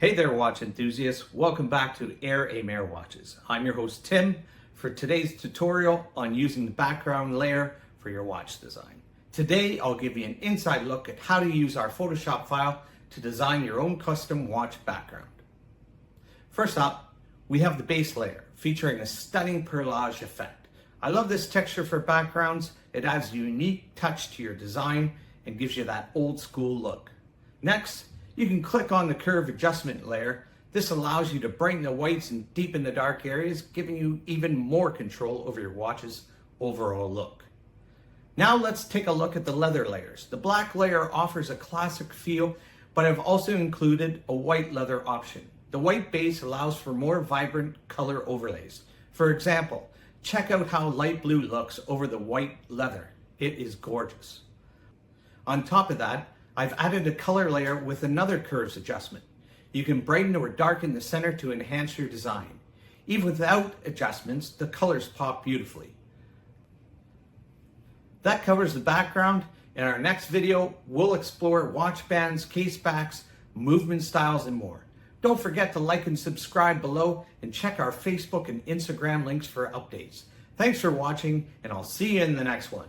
Hey there, watch enthusiasts. Welcome back to Air Amir Watches. I'm your host, Tim, for today's tutorial on using the background layer for your watch design. Today, I'll give you an inside look at how to use our Photoshop file to design your own custom watch background. First up, we have the base layer featuring a stunning perlage effect. I love this texture for backgrounds. It adds a unique touch to your design and gives you that old school look. Next, you can click on the curve adjustment layer. This allows you to brighten the whites and deepen the dark areas, giving you even more control over your watch's overall look. Now let's take a look at the leather layers. The black layer offers a classic feel, but I've also included a white leather option. The white base allows for more vibrant color overlays. For example, check out how light blue looks over the white leather. It is gorgeous. On top of that, I've added a color layer with another curves adjustment. You can brighten or darken the center to enhance your design. Even without adjustments, the colors pop beautifully. That covers the background. In our next video, we'll explore watch bands, case backs, movement styles, and more. Don't forget to like and subscribe below and check our Facebook and Instagram links for updates. Thanks for watching, and I'll see you in the next one.